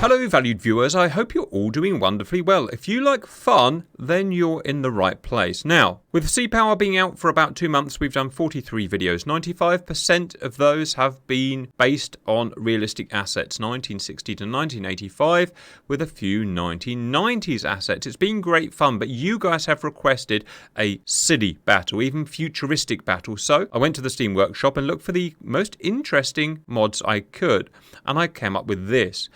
Hello valued viewers, I hope you're all doing wonderfully well. If you like fun, then you're in the right place. Now, with Sea Power being out for about 2 months, we've done 43 videos. 95% of those have been based on realistic assets, 1960 to 1985, with a few 1990s assets. It's been great fun, but you guys have requested a silly battle, even futuristic battle. So I went to the Steam Workshop and looked for the most interesting mods I could, and I came up with this.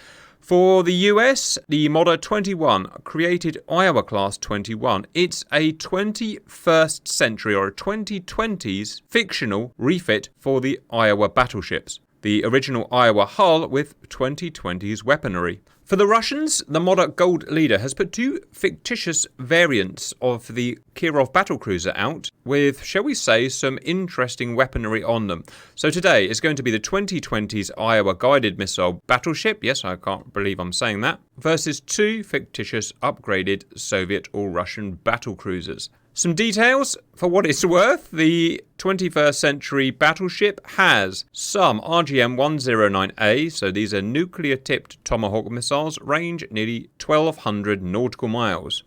For the US, the modder 21 created Iowa Class 21. It's a 21st century or a 2020's fictional refit for the Iowa battleships. The original Iowa hull with 2020's weaponry. For the Russians, the modder Gold Leader has put two fictitious variants of the Kirov Battlecruiser out with, shall we say, some interesting weaponry on them. So today is going to be the 2020's Iowa guided missile battleship, yes, I can't believe I'm saying that, versus two fictitious upgraded Soviet or Russian battlecruisers. Some details, for what it's worth, the 21st century battleship has some RGM-109A, so these are nuclear-tipped Tomahawk missiles, range nearly 1,200 nautical miles.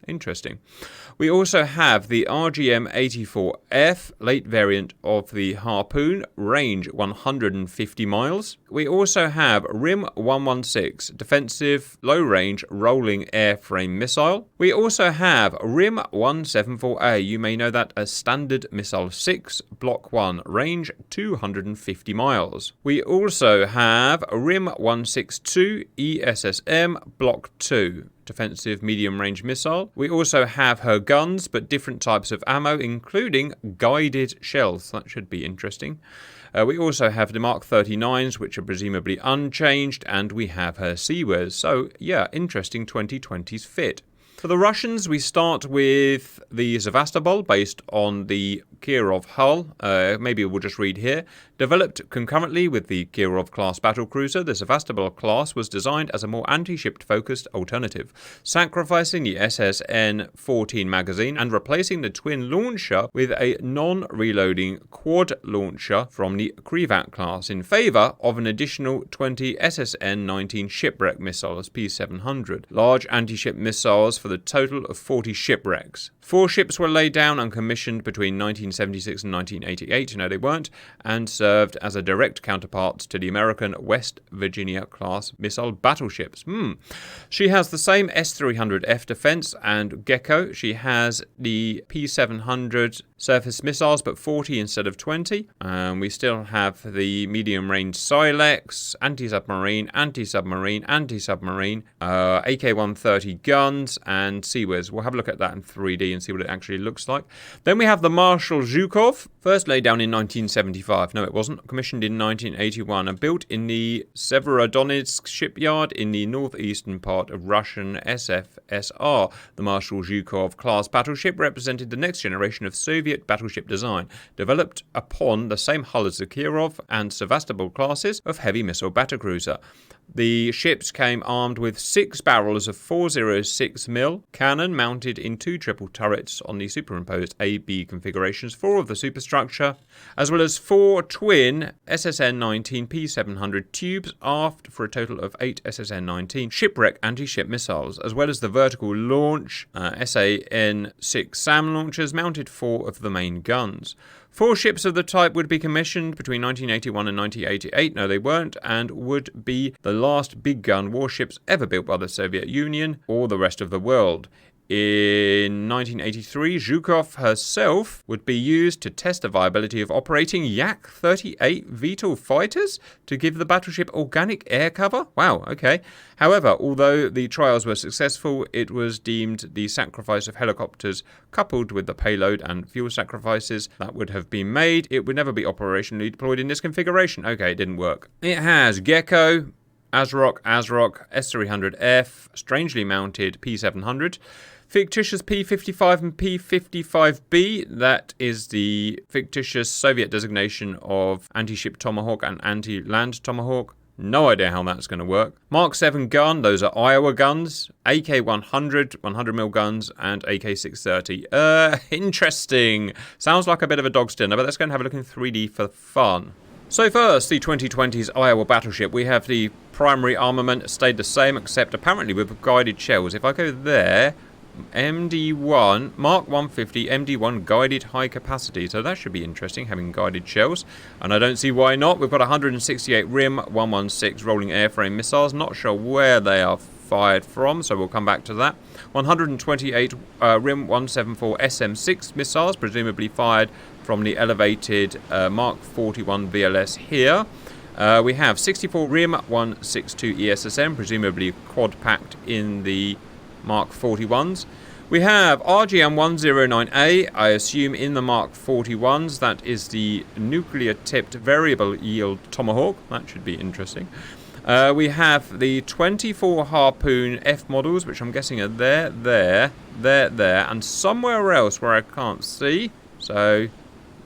Interesting. We also have the RGM-84F, late variant of the Harpoon, range 150 miles. We also have RIM-116, defensive, low-range, rolling airframe missile. We also have RIM-174A, you may know that as Standard Missile 6, Block 1, range 250 miles. We also have RIM-162 ESSM, Block 2. Defensive medium-range missile. We also have her guns, but different types of ammo, including guided shells. That should be interesting. We also have the Mark 39s, which are presumably unchanged, and we have her Seawares. So, yeah, interesting 2020's fit. For the Russians, we start with the Sevastopol, based on the Kirov hull. Maybe we'll just read here. Developed concurrently with the Kirov class battlecruiser, the Sevastopol class was designed as a more anti-ship focused alternative, sacrificing the SSN-14 magazine and replacing the twin launcher with a non-reloading quad launcher from the Krivat class in favour of an additional 20 SSN-19 shipwreck missiles, P700, large anti-ship missiles for the total of 40 shipwrecks. 4 ships were laid down and commissioned between 1976 and 1988, no they weren't, and served as a direct counterpart to the American West Virginia class missile battleships. She has the same S-300F defense and Gecko. She has the P700 surface missiles, but 40 instead of 20. We still have the medium-range Silex, anti-submarine, anti-submarine, anti-submarine, AK-130 guns, and Seawares. We'll have a look at that in 3D and see what it actually looks like. Then we have the Marshal Zhukov, first laid down in 1975. No, it wasn't. Commissioned in 1981 and built in the Severodonetsk shipyard in the northeastern part of Russian SFSR. The Marshal Zhukov class battleship represented the next generation of Soviet battleship design, developed upon the same hull as the Kirov and Sevastopol classes of heavy missile battlecruiser. The ships came armed with 6 barrels of 406mm cannon mounted in 2 triple turrets on the superimposed A-B configurations, 4 of the superstructure, as well as 4 twin SSN-19 P700 tubes aft for a total of 8 SSN-19 shipwreck anti-ship missiles, as well as the vertical launch SAN-6 SAM launchers mounted 4 of the main guns. 4 ships of the type would be commissioned between 1981 and 1988, no they weren't, and would be the last big gun warships ever built by the Soviet Union or the rest of the world. In 1983, Zhukov herself would be used to test the viability of operating Yak-38 VTOL fighters to give the battleship organic air cover. Wow, okay. However, although the trials were successful, it was deemed the sacrifice of helicopters coupled with the payload and fuel sacrifices that would have been made. It would never be operationally deployed in this configuration. Okay, it didn't work. It has Gecko, ASROC, S-300F, strangely mounted P700, fictitious P-55 and P-55B, that is the fictitious Soviet designation of anti-ship Tomahawk and anti-land Tomahawk. No idea how that's going to work. Mark 7 gun, those are Iowa guns. AK-100, 100mm guns, and AK-630. Interesting. Sounds like a bit of a dog's dinner, but let's go and have a look in 3D for fun. So first, the 2020's Iowa Battleship. We have the primary armament stayed the same, except apparently with guided shells. If I go there, MD1, Mark 150, MD1 guided high capacity. So that should be interesting, having guided shells. And I don't see why not. We've got 168 RIM 116 rolling airframe missiles. Not sure where they are fired from, so we'll come back to that. 128 RIM 174 SM6 missiles, presumably fired from the elevated Mark 41 VLS here. We have 64 RIM 162 ESSM, presumably quad-packed in the Mark 41s. We have RGM-109A, I assume in the Mark 41s. That is the nuclear-tipped variable yield Tomahawk. That should be interesting. We have the 24 Harpoon F models, which I'm guessing are there, and somewhere else where I can't see. So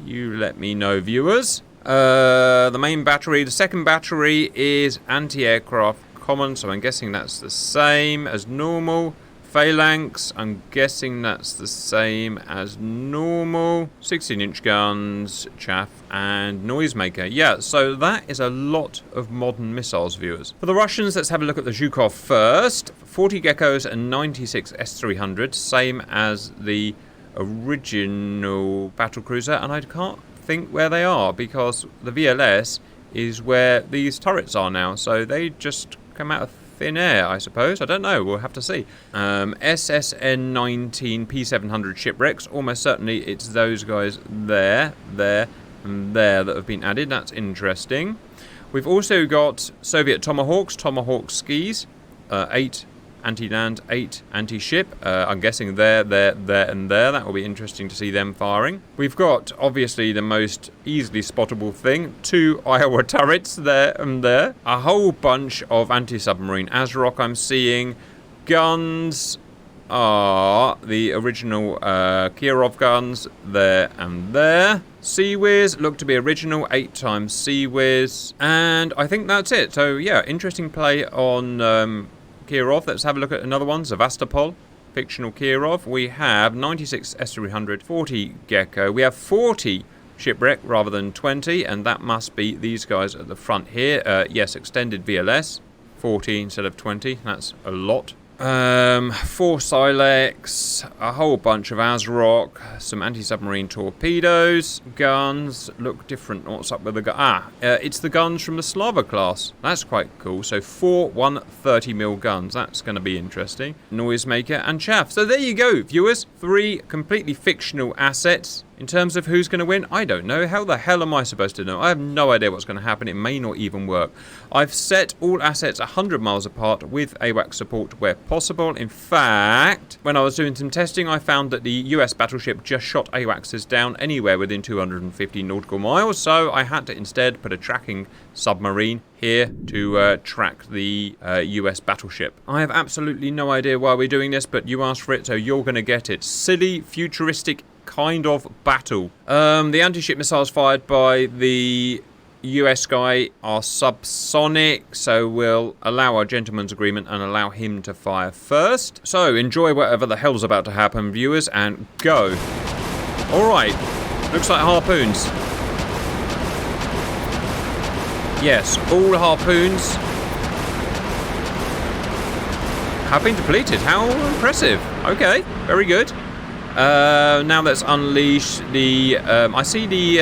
you let me know, viewers. The main battery, the second battery is anti-aircraft common, so I'm guessing that's the same as normal. Phalanx, I'm guessing that's the same as normal. 16-inch guns, chaff, and noisemaker. Yeah, so that is a lot of modern missiles, viewers. For the Russians, let's have a look at the Zhukov first. 40 Geckos and 96 S-300, same as the original battlecruiser, and I can't think where they are because the VLS is where these turrets are now, so they just come out of thin air, I suppose. I don't know. We'll have to see. SSN-19 P700 shipwrecks. Almost certainly it's those guys there, and there that have been added. That's interesting. We've also got Soviet Tomahawks, Tomahawk skis. 8 anti-land, 8 anti-ship. I'm guessing there, and there. That will be interesting to see them firing. We've got, obviously, the most easily spottable thing. 2 Iowa turrets there and there. A whole bunch of anti-submarine ASROC I'm seeing. Guns are the original Kirov guns there and there. Sea-Whiz look to be original, 8 times Sea-Whiz. And I think that's it. So, yeah, interesting play on Kirov. Let's have a look at another one, Sevastopol, fictional Kirov. We have 96 S-300, 40 Gecko. We have 40 shipwreck rather than 20, and that must be these guys at the front here. Yes, extended VLS, 40 instead of 20. That's a lot. 4 Silex, a whole bunch of ASROC, some anti-submarine torpedoes, guns look different. What's up with the gun? It's the guns from the Slava class. That's quite cool. So 4 130mm guns. That's going to be interesting. Noisemaker and chaff. So there you go, viewers. 3 completely fictional assets. In terms of who's going to win, I don't know. How the hell am I supposed to know? I have no idea what's going to happen. It may not even work. I've set all assets 100 miles apart with AWACS support where possible. In fact, when I was doing some testing, I found that the US battleship just shot AWACSs down anywhere within 250 nautical miles. So I had to instead put a tracking submarine here to track the US battleship. I have absolutely no idea why we're doing this, but you asked for it, so you're going to get it. Silly, futuristic kind of battle. The anti-ship missiles fired by the US guy are subsonic, so we'll allow our gentleman's agreement and allow him to fire first. So enjoy whatever the hell's about to happen, viewers, and go. Alright, looks like harpoons. Yes, all harpoons have been depleted. How impressive. Okay, very good. Now let's unleash the... I see the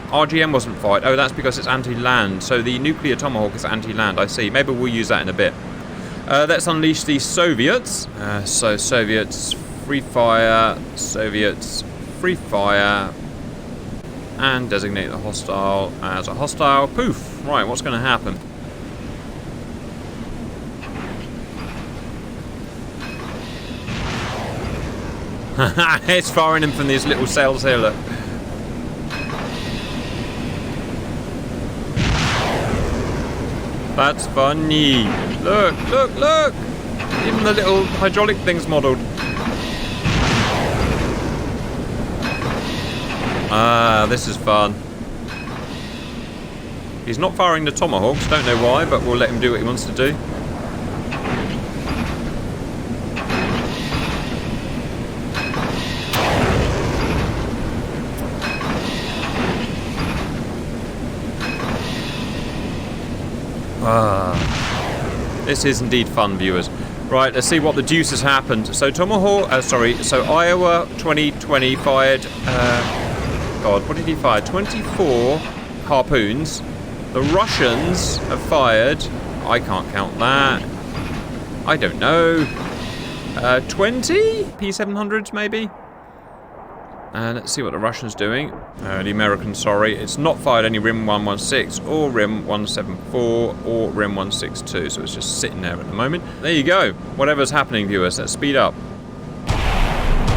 RGM wasn't fired. Oh, that's because it's anti-land. So the nuclear Tomahawk is anti-land. I see. Maybe we'll use that in a bit. Let's unleash the Soviets. So Soviets, free fire. Soviets, free fire. And designate the hostile as a hostile. Poof. Right, what's going to happen? It's firing them from these little cells here, look. That's funny. Look, look, look! Even the little hydraulic thing's modelled. Ah, this is fun. He's not firing the Tomahawks, don't know why, but we'll let him do what he wants to do. This is indeed fun, viewers. Right, let's see what the deuce has happened. So Tomahawk, so Iowa 2020 fired, God, what did he fire? 24 harpoons. The Russians have fired, I can't count that. I don't know. 20 P700s maybe? Let's see what the Russians doing. The Americans, sorry. It's not fired any RIM 116 or RIM 174 or RIM 162, so it's just sitting there at the moment. There you go. Whatever's happening, viewers, let's speed up.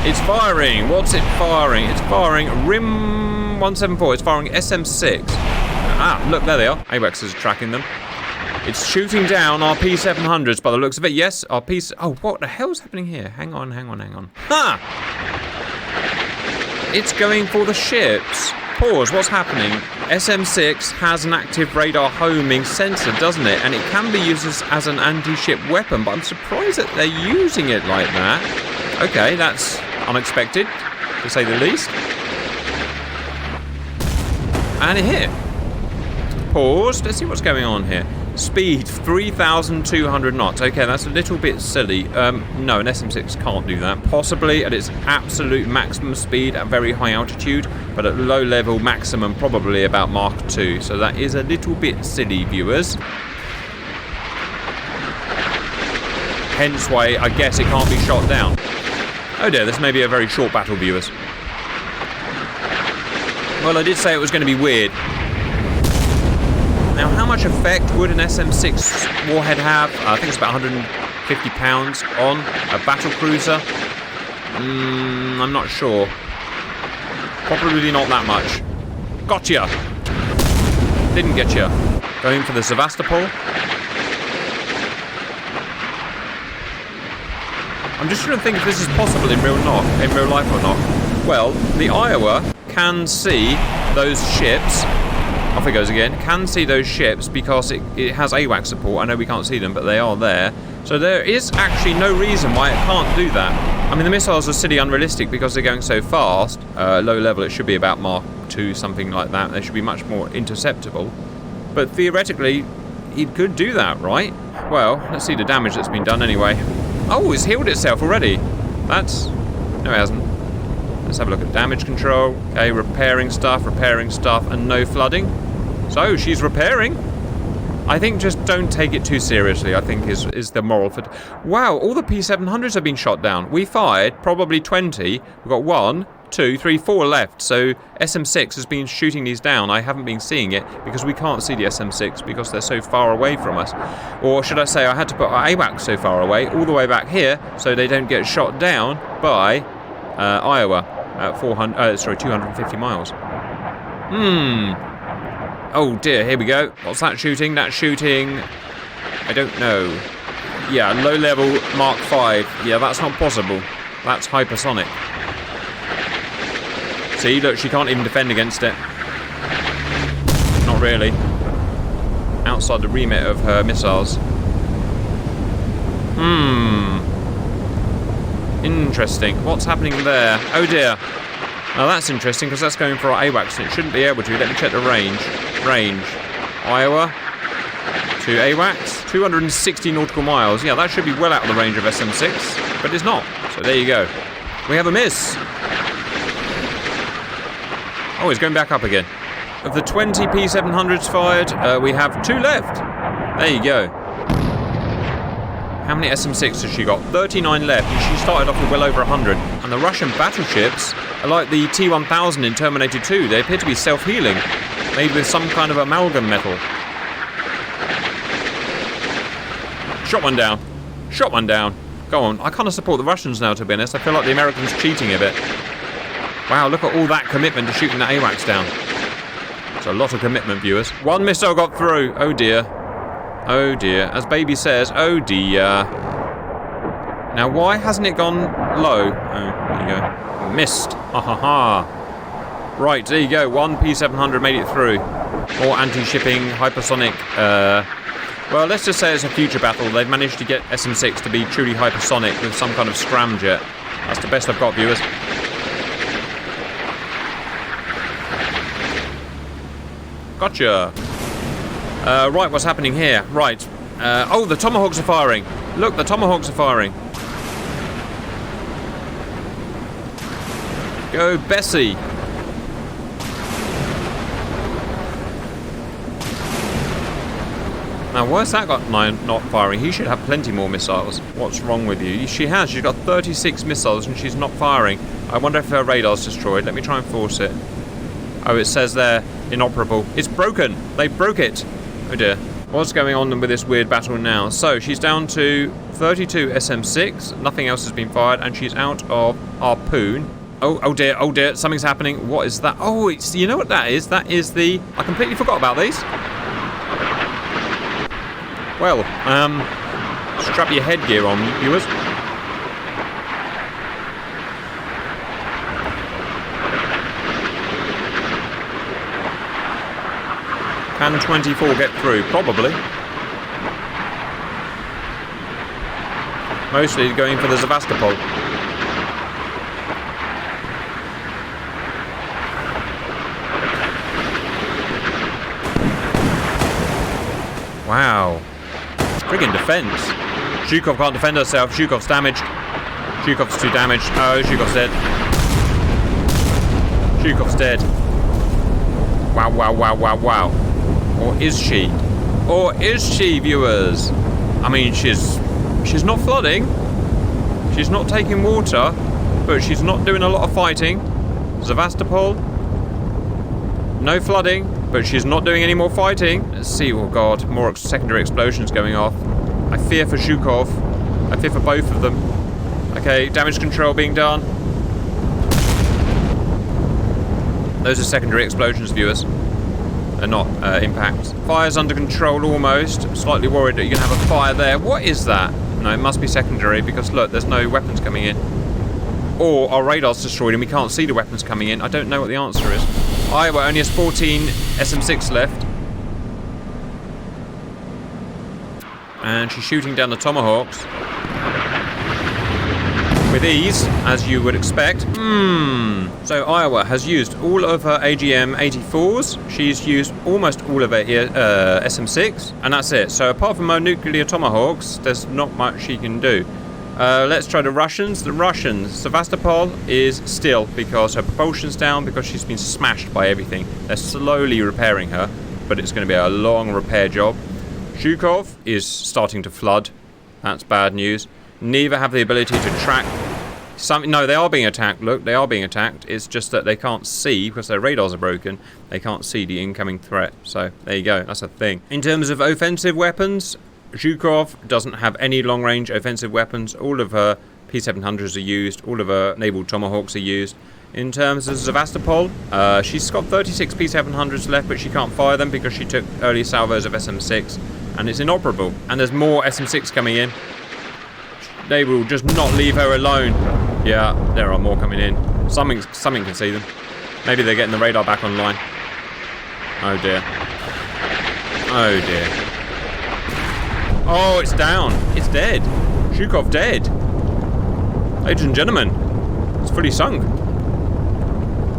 It's firing. What's it firing? It's firing RIM 174. It's firing SM6. Ah, look, there they are. AWACS is tracking them. It's shooting down our P700s by the looks of it. Yes, our P... Oh, what the hell's happening here? Hang on. Ha! It's going for the ships. Pause, what's happening? SM6 has an active radar homing sensor, doesn't it? And it can be used as an anti-ship weapon, but I'm surprised that they're using it like that. Okay, that's unexpected, to say the least. And it hit. Pause, let's see what's going on here. Speed, 3,200 knots. Okay, that's a little bit silly. No, an SM6 can't do that. Possibly at its absolute maximum speed at very high altitude, but at low level maximum probably about Mark 2. So that is a little bit silly, viewers. Hence why I guess it can't be shot down. Oh dear, this may be a very short battle, viewers. Well, I did say it was going to be weird. Now, how much effect would an SM6 warhead have? I think it's about 150 pounds on a battlecruiser. I'm not sure. Probably not that much. Gotcha! Didn't get you. Going for the Sevastopol. I'm just trying to think if this is possible in real life or not. Well, the Iowa can see those ships. Off it goes again. Can see those ships because it has AWACS support. I know we can't see them, but they are there. So there is actually no reason why it can't do that. I mean, the missiles are silly unrealistic because they're going so fast. Low level, it should be about Mark 2, something like that. They should be much more interceptable. But theoretically, it could do that, right? Well, let's see the damage that's been done anyway. Oh, it's healed itself already. That's... No, it hasn't. Let's have a look at damage control. Okay, repairing stuff, and no flooding. So, she's repairing. I think just don't take it too seriously, I think is the moral for... Wow, all the P700s have been shot down. We fired probably 20. We've got 1, 2, 3, 4 left. So, SM6 has been shooting these down. I haven't been seeing it because we can't see the SM6 because they're so far away from us. Or should I say, I had to put our AWACS so far away, all the way back here, so they don't get shot down by Iowa. 250 miles. Oh dear, here we go. What's that shooting? That's shooting... I don't know. Yeah, low level Mark 5. Yeah, that's not possible. That's hypersonic. See, look, she can't even defend against it. Not really. Outside the remit of her missiles. Interesting. What's happening there? Oh dear. Now that's interesting because that's going for our AWACS and it shouldn't be able to. Let me check the range. Iowa to AWACS. 260 nautical miles. Yeah, that should be well out of the range of SM6, but it's not. So there you go. We have a miss. Oh, it's going back up again. Of the 20 P700s fired, we have 2 left. There you go. How many SM6 has she got? 39 left, and she started off with well over 100. And the Russian battleships are like the T-1000 in Terminator 2. They appear to be self-healing, made with some kind of amalgam metal. Shot one down. Shot one down. Go on. I kind of support the Russians now, to be honest. I feel like the Americans cheating a bit. Wow, look at all that commitment to shooting that AWACS down. It's a lot of commitment, viewers. One missile got through. Oh dear. Oh dear. As Baby says, oh dear. Now, why hasn't it gone low? Oh, there you go. Missed. Ha ha ha. Right, there you go. 1 P700 made it through. More anti-shipping, hypersonic. Well, let's just say it's a future battle. They've managed to get SM6 to be truly hypersonic with some kind of scramjet. That's the best I've got, viewers. Gotcha. Right, what's happening here? Right. Oh, the Tomahawks are firing. Look, the Tomahawks are firing. Go, Bessie. Now, why's that got not firing? He should have plenty more missiles. What's wrong with you? She has. She's got 36 missiles and she's not firing. I wonder if her radar's destroyed. Let me try and force it. Oh, it says there, inoperable. It's broken. They broke it. Oh dear. What's going on with this weird battle now? So, she's down to 32 SM6. Nothing else has been fired and she's out of harpoon. Oh dear, oh dear. Something's happening. What is that? Oh, it's, you know what that is? That is the... I completely forgot about these. Well, strap your headgear on, viewers. Can 24 get through? Probably. Mostly going for the Sevastopol. Wow. Friggin' defense. Zhukov can't defend herself. Zhukov's damaged. Zhukov's too damaged. Oh, Zhukov's dead. Zhukov's dead. Wow, wow, wow, wow, wow. Or is she? Or is she, viewers? I mean, she's not flooding. She's not taking water. But she's not doing a lot of fighting. Sevastopol. No flooding. But she's not doing any more fighting. Let's see. Oh god, more secondary explosions going off. I fear for Zhukov. I fear for both of them. Okay, damage control being done. Those are secondary explosions, viewers. They're not impacts. Fire's under control almost. I'm slightly worried that you're going to have a fire there. What is that? No, it must be secondary because look, there's no weapons coming in. Or our radar's destroyed and we can't see the weapons coming in. I don't know what the answer is. Iowa only has 14 SM6 left. And she's shooting down the Tomahawks. With ease, as you would expect. So Iowa has used all of her AGM-84s. She's used almost all of her SM6. And that's it. So apart from her nuclear Tomahawks, there's not much she can do. Let's try the Russians. The Russians, Sevastopol is still because her propulsion's down because she's been smashed by everything. They're slowly repairing her, but it's going to be a long repair job. Zhukov is starting to flood. That's bad news. Neither have the ability to track. No, they are being attacked. Look, they are being attacked. It's just that they can't see because their radars are broken. They can't see the incoming threat. So there you go. That's a thing. In terms of offensive weapons, Zhukov doesn't have any long-range offensive weapons. All of her P700s are used. All of her naval Tomahawks are used. In terms of Sevastopol, she's got 36 P700s left, but she can't fire them because she took early salvos of SM6, and it's inoperable. And there's more SM6 coming in. They will just not leave her alone. Yeah, there are more coming in. Something can see them. Maybe they're getting the radar back online. Oh dear. Oh dear. Oh, it's down. It's dead. Zhukov dead. Ladies and gentlemen, it's fully sunk.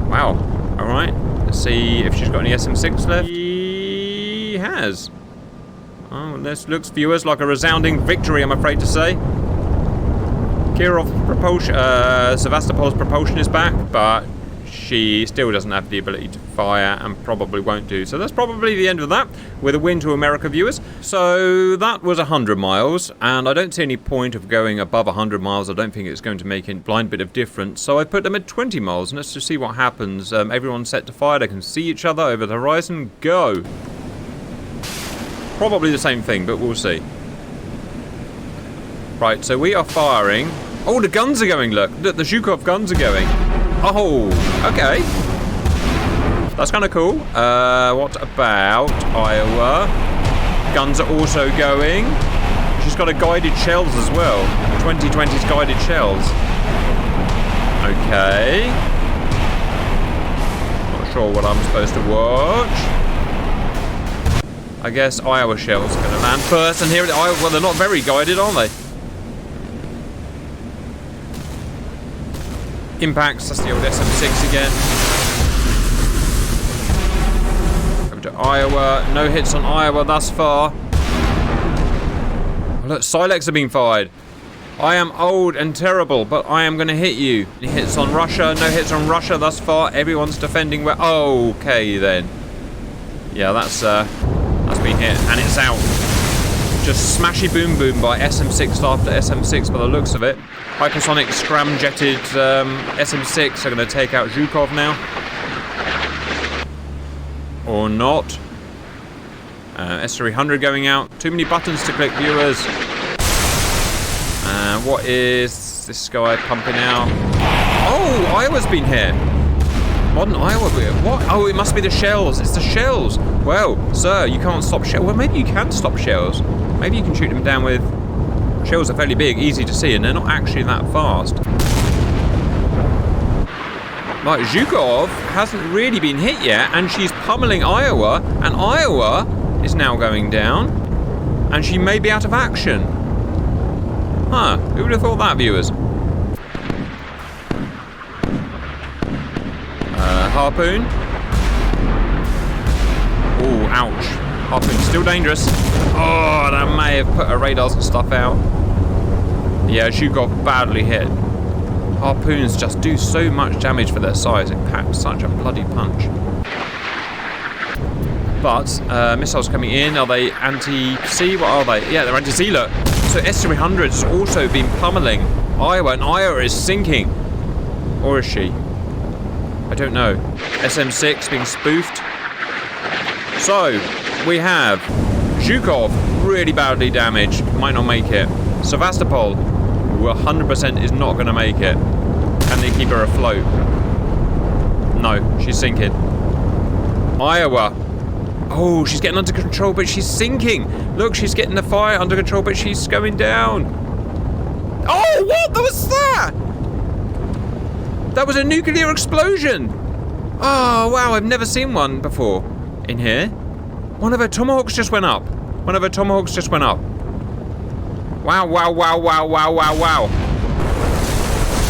Wow. Alright. Let's see if she's got any SM6 left. She has. Oh, this looks, viewers, like a resounding victory, I'm afraid to say. Kirov's propulsion, Sevastopol's propulsion is back, but she still doesn't have the ability to fire and probably won't do. So that's probably the end of that with a win to America, viewers. So that was 100 miles, and I don't see any point of going above 100 miles. I don't think it's going to make a blind bit of difference. So I put them at 20 miles, and let's just see what happens. Everyone's set to fire. They can see each other over the horizon. Go. Probably the same thing, but we'll see. Right, so we are firing. Oh, the guns are going, look. The Zhukov guns are going. Oh, okay. That's kind of cool. What about Iowa? Guns are also going. She's got a guided shells as well. 2020's guided shells. Okay. Not sure what I'm supposed to watch. I guess Iowa shells are going to land first. And here, well, they're not very guided, are they? Impacts, that's the old SM6 again. into Iowa. No hits on Iowa thus far. Oh, look, Silex are being fired. I am old and terrible, but I am going to hit you. Any hits on Russia? No hits on Russia thus far. Everyone's defending where... Okay, then. Yeah, that's been hit, and it's out. Just smashy boom boom by SM6 after SM6 by the looks of it. Hypersonic scramjetted SM6 are going to take out Zhukov now. Or not. S300 going out. Too many buttons to click, viewers. What is this guy pumping out? Oh, Iowa's been hit. Modern Iowa. What? Oh, it must be the shells. It's the shells. Well, sir, you can't stop shells. Well, maybe you can stop shells. Maybe you can shoot them down with... Shells are fairly big, easy to see, and they're not actually that fast. But Zhukov hasn't really been hit yet, and she's pummeling Iowa, and Iowa is now going down, and she may be out of action. Huh, who would have thought that, viewers? Harpoon. Oh, ouch. Harpoon's still dangerous. Oh, that may have put her radars and stuff out. Yeah, Zhukov badly hit. Harpoons just do so much damage for their size. It packs such a bloody punch. But, missiles coming in. Are they anti-sea? What are they? Yeah, they're anti-sea, look. So S300 has also been pummeling Iowa, and Iowa is sinking. Or is she? I don't know. SM6 being spoofed. So, we have Zhukov really badly damaged. Might not make it. Sevastopol 100% is not going to make it. Can they keep her afloat? No, she's sinking. Iowa. Oh, she's getting under control, but she's sinking. Look, she's getting the fire under control, but she's going down. Oh, what was that? That was a nuclear explosion. Oh, wow, I've never seen one before in here. One of her Tomahawks just went up. One of her Tomahawks just went up. Wow, wow, wow, wow, wow, wow, wow.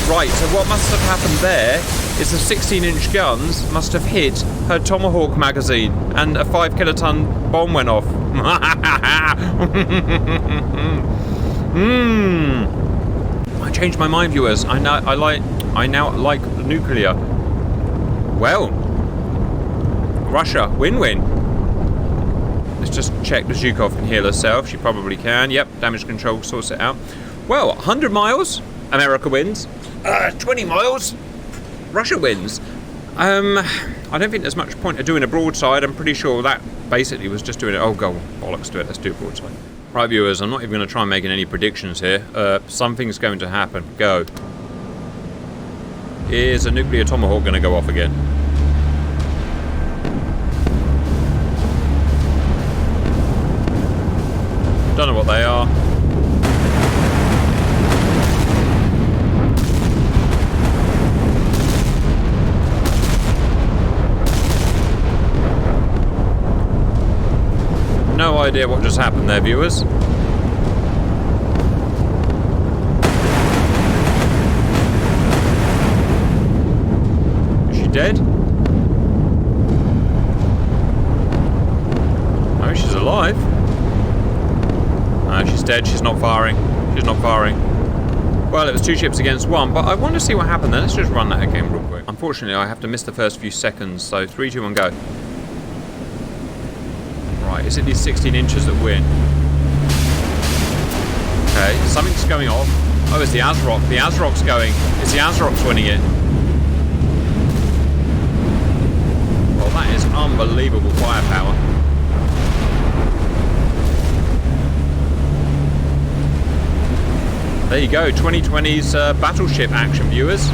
Right, so what must have happened there is the 16-inch guns must have hit her Tomahawk magazine and a 5 kiloton bomb went off. I changed my mind, viewers. I now like nuclear. Well, Russia, win-win. Let's just check the Zhukov can heal herself. She probably can. Yep, damage control sorts it out. Well, 100 miles, America wins. 20 miles, Russia wins. I don't think there's much point of doing a broadside. I'm pretty sure that basically was just doing it. Oh, go on, bollocks to it. Let's do a broadside. Right, viewers, I'm not even going to try and make any predictions here. Something's going to happen. Go. Is a nuclear Tomahawk going to go off again? Don't know what they are. No idea what just happened there, viewers. Is she dead? No, she's alive. No, she's dead. She's not firing. She's not firing. Well, it was 2 ships against 1, but I want to see what happened there. Let's just run that again real quick. Unfortunately, I have to miss the first few seconds, so 3, 2, 1, go. Right, is it these 16 inches that win? Okay, something's going off. Oh, it's the Azrock. The Azrock's going. It's the Azrock's winning it. Well, that is unbelievable firepower. There you go, 2020's Battleship action, viewers.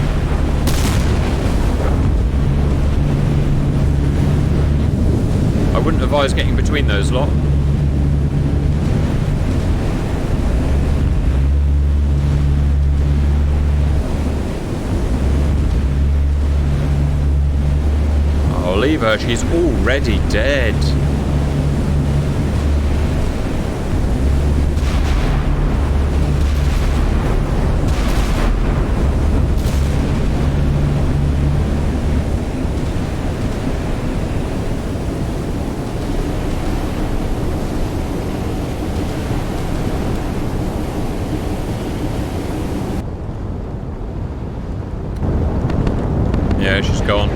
I wouldn't advise getting between those lot. Oh, leave her, she's already dead. gone.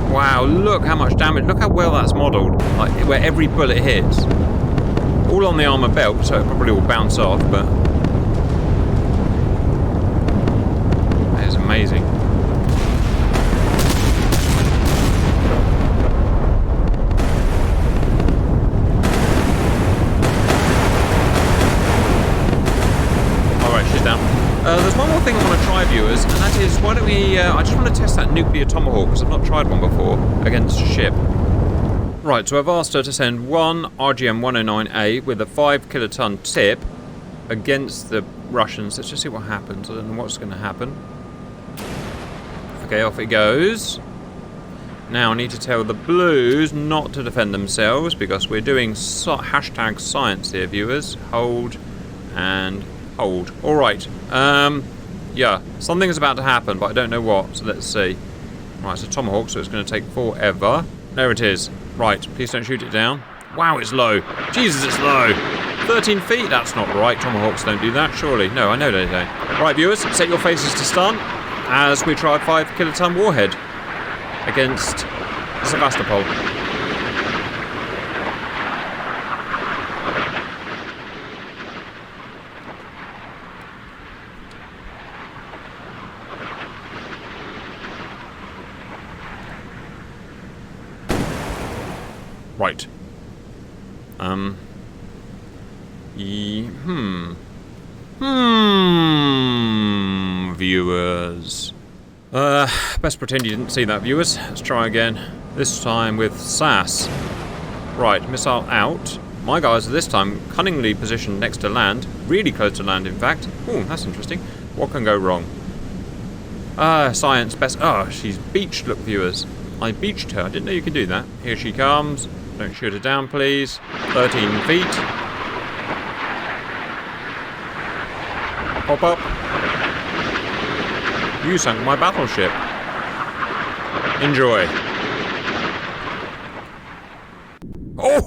Wow, look how much damage. Look how well that's modelled. Like, where every bullet hits. All on the armour belt, so it probably will bounce off, but... that is amazing. Alright, she's down. There's one more thing I want to try, viewers, and that is, why don't we... I just want to test that nuclear Tomahawk, because I've not tried one before, against a ship. Right, so I've asked her to send one RGM-109A with a 5 kiloton tip against the Russians. Let's just see what happens. I don't know what's going to happen. Okay, off it goes. Now I need to tell the Blues not to defend themselves, because we're doing hashtag science here, viewers. Hold and hold. Alright, yeah, something's about to happen, but I don't know what, so let's see. Right, it's a Tomahawk, so it's going to take forever. There it is. Right, please don't shoot it down. Wow, it's low. Jesus, it's low. 13 feet? That's not right. Tomahawks don't do that, surely. No, I know they don't. Right, viewers, set your faces to stun as we try a 5 kiloton warhead against Sevastopol. Right. Viewers. Best pretend you didn't see that, viewers. Let's try again. This time with SAS. Right, missile out. My guys are this time cunningly positioned next to land. Really close to land, in fact. Ooh, that's interesting. What can go wrong? Science best... oh, she's beached, look, viewers. I beached her. I didn't know you could do that. Here she comes. Don't shoot her down, please. 13 feet. Pop up. You sunk my battleship. Enjoy. Oh,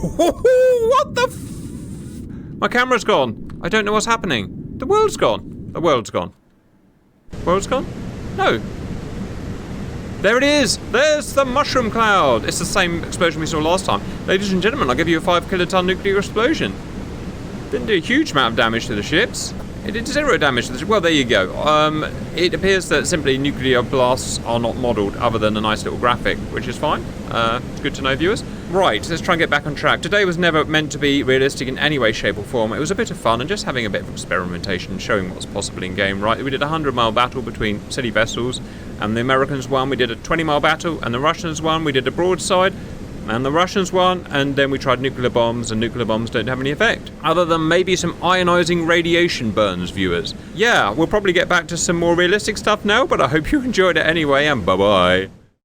what the f... my camera's gone. I don't know what's happening. The world's gone. The world's gone. World's gone? No. There it is! There's the mushroom cloud! It's the same explosion we saw last time. Ladies and gentlemen, I'll give you a 5 kiloton nuclear explosion. Didn't do a huge amount of damage to the ships. It did 0 damage to the ships. Well, there you go. It appears that simply nuclear blasts are not modelled other than a nice little graphic, which is fine. It's good to know, viewers. Right, let's try and get back on track. Today was never meant to be realistic in any way, shape or form. It was a bit of fun and just having a bit of experimentation, showing what's possible in game, right? We did a 100-mile battle between silly vessels, and the Americans won. We did a 20-mile battle, and the Russians won. We did a broadside, and the Russians won, and then we tried nuclear bombs, and nuclear bombs don't have any effect. Other than maybe some ionizing radiation burns, viewers. Yeah, we'll probably get back to some more realistic stuff now, but I hope you enjoyed it anyway, and bye-bye.